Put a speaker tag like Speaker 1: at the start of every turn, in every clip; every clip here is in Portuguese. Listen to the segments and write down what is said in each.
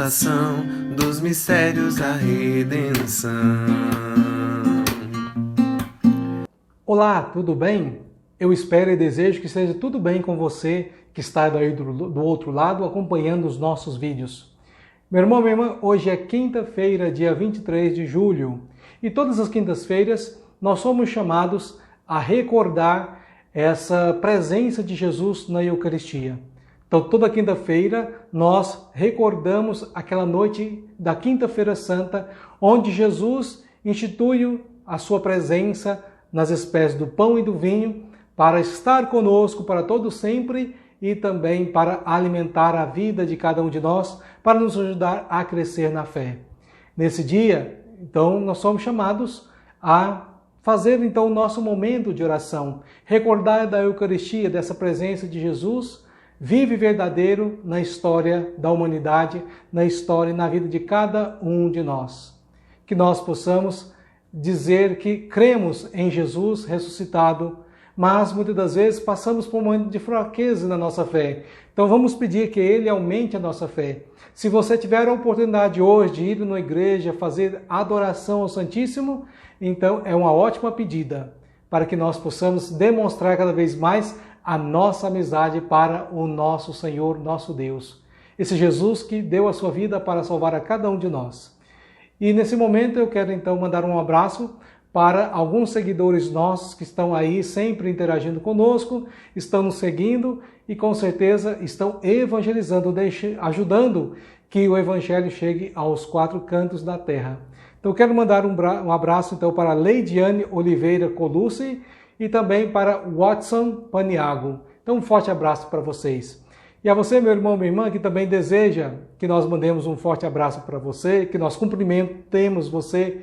Speaker 1: revelação dos mistérios da redenção.
Speaker 2: Olá, tudo bem? Eu espero e desejo que esteja tudo bem com você que está aí do outro lado acompanhando os nossos vídeos. Meu irmão, minha irmã, hoje é quinta-feira, dia 23 de julho, e todas as quintas-feiras nós somos chamados a recordar essa presença de Jesus na Eucaristia. Então, toda quinta-feira nós recordamos aquela noite da Quinta-feira Santa, onde Jesus instituiu a sua presença nas espécies do pão e do vinho para estar conosco para todo sempre e também para alimentar a vida de cada um de nós, para nos ajudar a crescer na fé. Nesse dia, então, nós somos chamados a fazer então o nosso momento de oração, recordar da Eucaristia, dessa presença de Jesus, vivo e verdadeiro na história da humanidade, na história e na vida de cada um de nós. Que nós possamos dizer que cremos em Jesus ressuscitado, mas muitas das vezes passamos por um momento de fraqueza na nossa fé. Então vamos pedir que Ele aumente a nossa fé. Se você tiver a oportunidade hoje de ir na igreja fazer adoração ao Santíssimo, então é uma ótima pedida para que nós possamos demonstrar cada vez mais a nossa amizade para o nosso Senhor, nosso Deus. Esse Jesus que deu a sua vida para salvar a cada um de nós. E nesse momento eu quero então mandar um abraço para alguns seguidores nossos que estão aí sempre interagindo conosco, estão nos seguindo e com certeza estão evangelizando, ajudando que o Evangelho chegue aos quatro cantos da terra. Então eu quero mandar um abraço então para Leidiane Oliveira Colucci e também para Watson Paniago. Então um forte abraço para vocês. E a você, meu irmão, minha irmã, que também deseja que nós mandemos um forte abraço para você, que nós cumprimentemos você,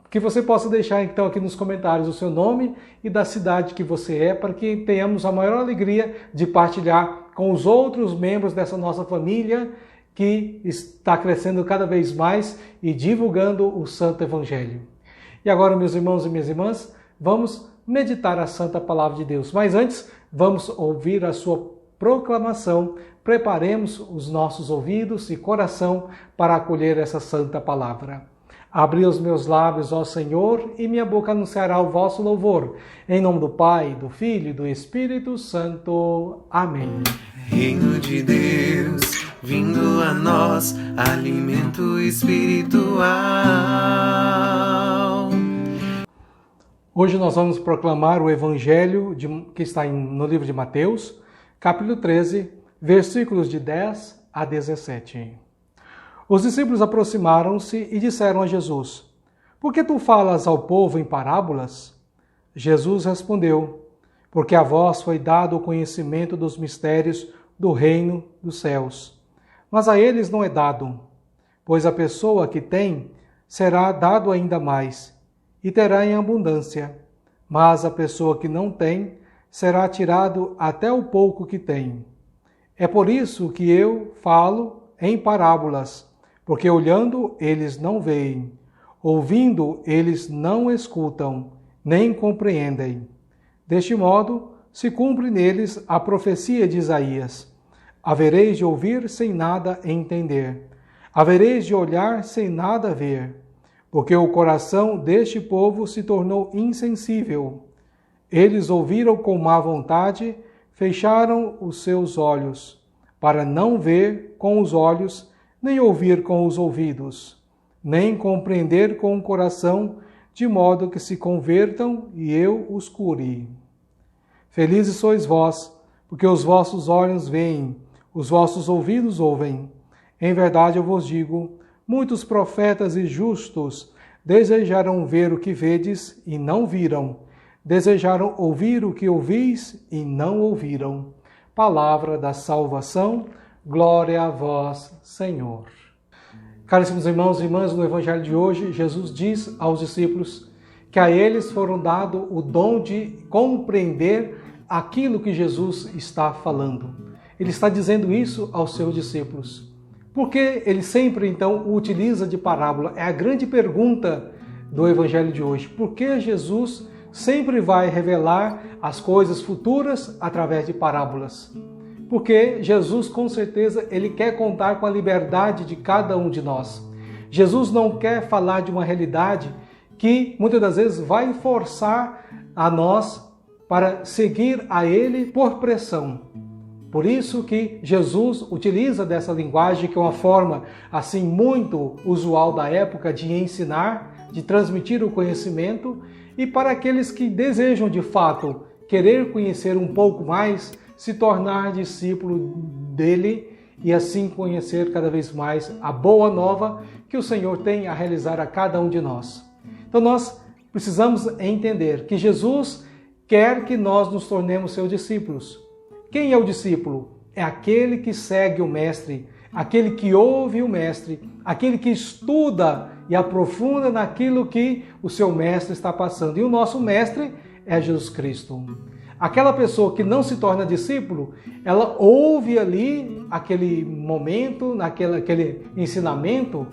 Speaker 2: que você possa deixar então aqui nos comentários o seu nome e da cidade que você é, para que tenhamos a maior alegria de partilhar com os outros membros dessa nossa família que está crescendo cada vez mais e divulgando o Santo Evangelho. E agora, meus irmãos e minhas irmãs, vamos meditar a Santa Palavra de Deus. Mas antes, vamos ouvir a sua proclamação. Preparemos os nossos ouvidos e coração para acolher essa Santa Palavra. Abri os meus lábios, ó Senhor, e minha boca anunciará o vosso louvor. Em nome do Pai, do Filho e do Espírito Santo. Amém.
Speaker 1: Reino de Deus, vindo a nós, alimento espiritual.
Speaker 2: Hoje nós vamos proclamar o Evangelho que está no livro de Mateus, capítulo 13, versículos de 10 a 17. Os discípulos aproximaram-se e disseram a Jesus: Por que tu falas ao povo em parábolas? Jesus respondeu: Porque a vós foi dado o conhecimento dos mistérios do reino dos céus. Mas a eles não é dado, pois a pessoa que tem será dado ainda mais, e terá em abundância. Mas a pessoa que não tem será tirado até o pouco que tem. É por isso que eu falo em parábolas, porque olhando eles não veem, ouvindo eles não escutam, nem compreendem. Deste modo, se cumpre neles a profecia de Isaías: havereis de ouvir sem nada entender, havereis de olhar sem nada ver, porque o coração deste povo se tornou insensível. Eles ouviram com má vontade, fecharam os seus olhos, para não ver com os olhos, nem ouvir com os ouvidos, nem compreender com o coração, de modo que se convertam e eu os cure. Felizes sois vós, porque os vossos olhos veem, os vossos ouvidos ouvem. Em verdade eu vos digo, muitos profetas e justos desejaram ver o que vedes e não viram, desejaram ouvir o que ouvis e não ouviram. Palavra da salvação, glória a vós, Senhor. Caríssimos irmãos e irmãs, no Evangelho de hoje, Jesus diz aos discípulos que a eles foram dado o dom de compreender aquilo que Jesus está falando. Ele está dizendo isso aos seus discípulos. Por que ele sempre, então, o utiliza de parábola? É a grande pergunta do Evangelho de hoje. Por que Jesus sempre vai revelar as coisas futuras através de parábolas? Porque Jesus, com certeza, ele quer contar com a liberdade de cada um de nós. Jesus não quer falar de uma realidade que muitas das vezes vai forçar a nós para seguir a Ele por pressão. Por isso que Jesus utiliza dessa linguagem, que é uma forma assim muito usual da época de ensinar, de transmitir o conhecimento, e para aqueles que desejam de fato querer conhecer um pouco mais, se tornar discípulo dele e assim conhecer cada vez mais a boa nova que o Senhor tem a realizar a cada um de nós. Então nós precisamos entender que Jesus quer que nós nos tornemos seus discípulos. Quem é o discípulo? É aquele que segue o Mestre, aquele que ouve o Mestre, aquele que estuda e aprofunda naquilo que o seu Mestre está passando. E o nosso Mestre é Jesus Cristo. Aquela pessoa que não se torna discípulo, ela ouve ali aquele momento, aquele ensinamento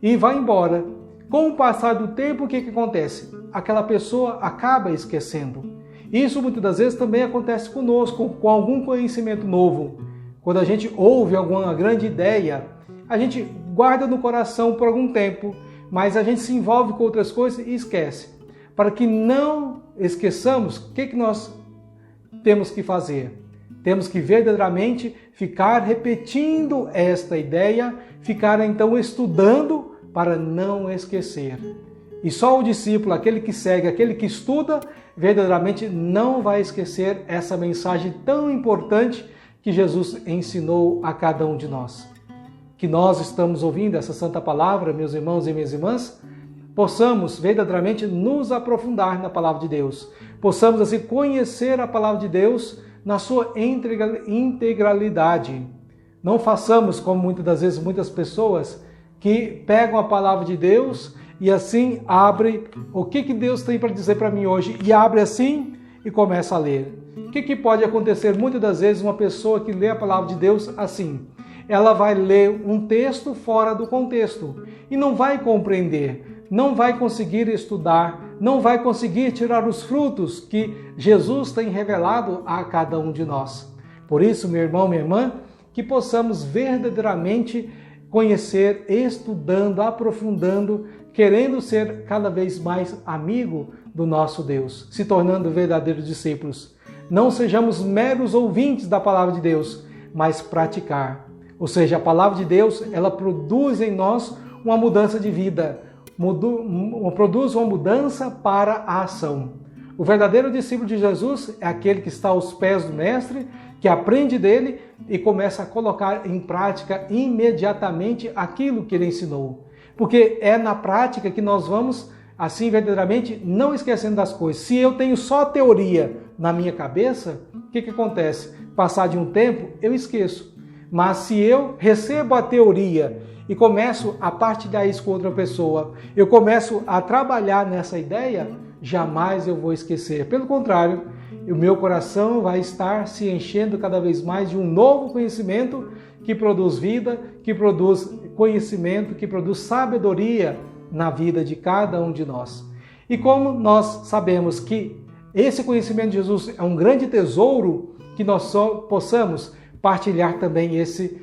Speaker 2: e vai embora. Com o passar do tempo, o que acontece? Aquela pessoa acaba esquecendo. Isso muitas das vezes também acontece conosco, com algum conhecimento novo. Quando a gente ouve alguma grande ideia, a gente guarda no coração por algum tempo, mas a gente se envolve com outras coisas e esquece. Para que não esqueçamos, o que nós temos que fazer? Temos que verdadeiramente ficar repetindo esta ideia, ficar então estudando para não esquecer. E só o discípulo, aquele que segue, aquele que estuda, verdadeiramente não vai esquecer essa mensagem tão importante que Jesus ensinou a cada um de nós. Que nós estamos ouvindo essa santa palavra, meus irmãos e minhas irmãs, possamos verdadeiramente nos aprofundar na palavra de Deus. Possamos assim conhecer a palavra de Deus na sua integralidade. Não façamos como muitas das vezes muitas pessoas que pegam a palavra de Deus e assim abre o que Deus tem para dizer para mim hoje e abre assim e começa a ler. O que pode acontecer muitas das vezes uma pessoa que lê a palavra de Deus assim? Ela vai ler um texto fora do contexto e não vai compreender, não vai conseguir estudar, não vai conseguir tirar os frutos que Jesus tem revelado a cada um de nós. Por isso, meu irmão, minha irmã, que possamos verdadeiramente conhecer, estudando, aprofundando, querendo ser cada vez mais amigo do nosso Deus, se tornando verdadeiros discípulos. Não sejamos meros ouvintes da palavra de Deus, mas praticar. Ou seja, a palavra de Deus, ela produz em nós uma mudança de vida, produz uma mudança para a ação. O verdadeiro discípulo de Jesus é aquele que está aos pés do Mestre, que aprende dele e começa a colocar em prática imediatamente aquilo que ele ensinou. Porque é na prática que nós vamos, assim, verdadeiramente, não esquecendo das coisas. Se eu tenho só a teoria na minha cabeça, o que acontece? Passar de um tempo, eu esqueço. Mas se eu recebo a teoria e começo a partilhar isso com outra pessoa, eu começo a trabalhar nessa ideia, jamais eu vou esquecer. Pelo contrário, o meu coração vai estar se enchendo cada vez mais de um novo conhecimento que produz vida, que produz conhecimento, que produz sabedoria na vida de cada um de nós. E como nós sabemos que esse conhecimento de Jesus é um grande tesouro, que nós só possamos partilhar também esse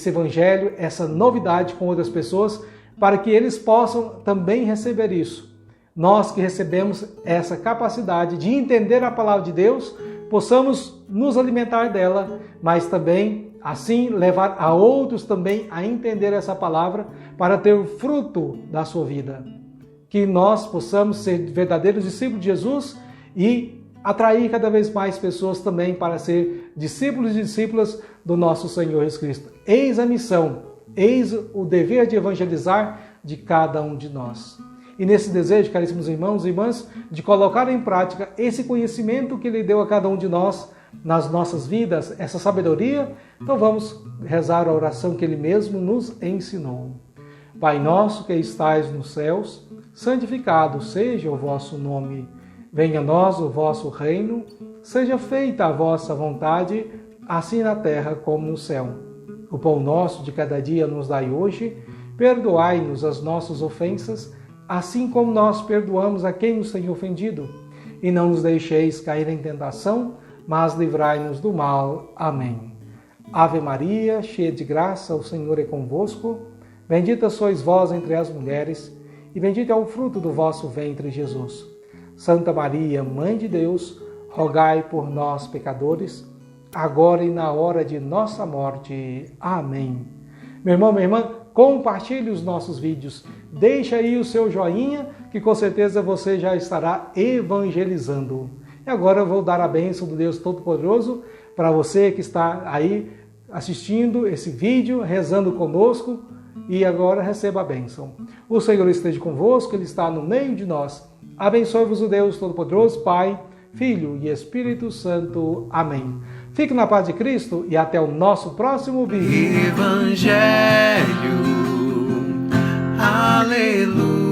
Speaker 2: evangelho, essa novidade com outras pessoas, para que eles possam também receber isso. Nós que recebemos essa capacidade de entender a palavra de Deus, possamos nos alimentar dela, mas também, assim, levar a outros também a entender essa palavra para ter o fruto da sua vida. Que nós possamos ser verdadeiros discípulos de Jesus e atrair cada vez mais pessoas também para ser discípulos e discípulas do nosso Senhor Jesus Cristo. Eis a missão, eis o dever de evangelizar de cada um de nós. E nesse desejo, caríssimos irmãos e irmãs, de colocar em prática esse conhecimento que Ele deu a cada um de nós nas nossas vidas, essa sabedoria, então vamos rezar a oração que Ele mesmo nos ensinou. Pai nosso que estais nos céus, santificado seja o vosso nome. Venha a nós o vosso reino, seja feita a vossa vontade, assim na terra como no céu. O pão nosso de cada dia nos dai hoje, perdoai-nos as nossas ofensas, assim como nós perdoamos a quem nos tem ofendido. E não nos deixeis cair em tentação, mas livrai-nos do mal. Amém. Ave Maria, cheia de graça, o Senhor é convosco. Bendita sois vós entre as mulheres, e bendito é o fruto do vosso ventre, Jesus. Santa Maria, Mãe de Deus, rogai por nós, pecadores, agora e na hora de nossa morte. Amém. Meu irmão, minha irmã, compartilhe os nossos vídeos. Deixe aí o seu joinha, que com certeza você já estará evangelizando. E agora eu vou dar a bênção do Deus Todo-Poderoso para você que está aí assistindo esse vídeo, rezando conosco, e agora receba a bênção. O Senhor esteja convosco, Ele está no meio de nós. Abençoe-vos o Deus Todo-Poderoso, Pai, Filho e Espírito Santo. Amém. Fique na paz de Cristo e até o nosso próximo vídeo.
Speaker 1: Evangelho, aleluia.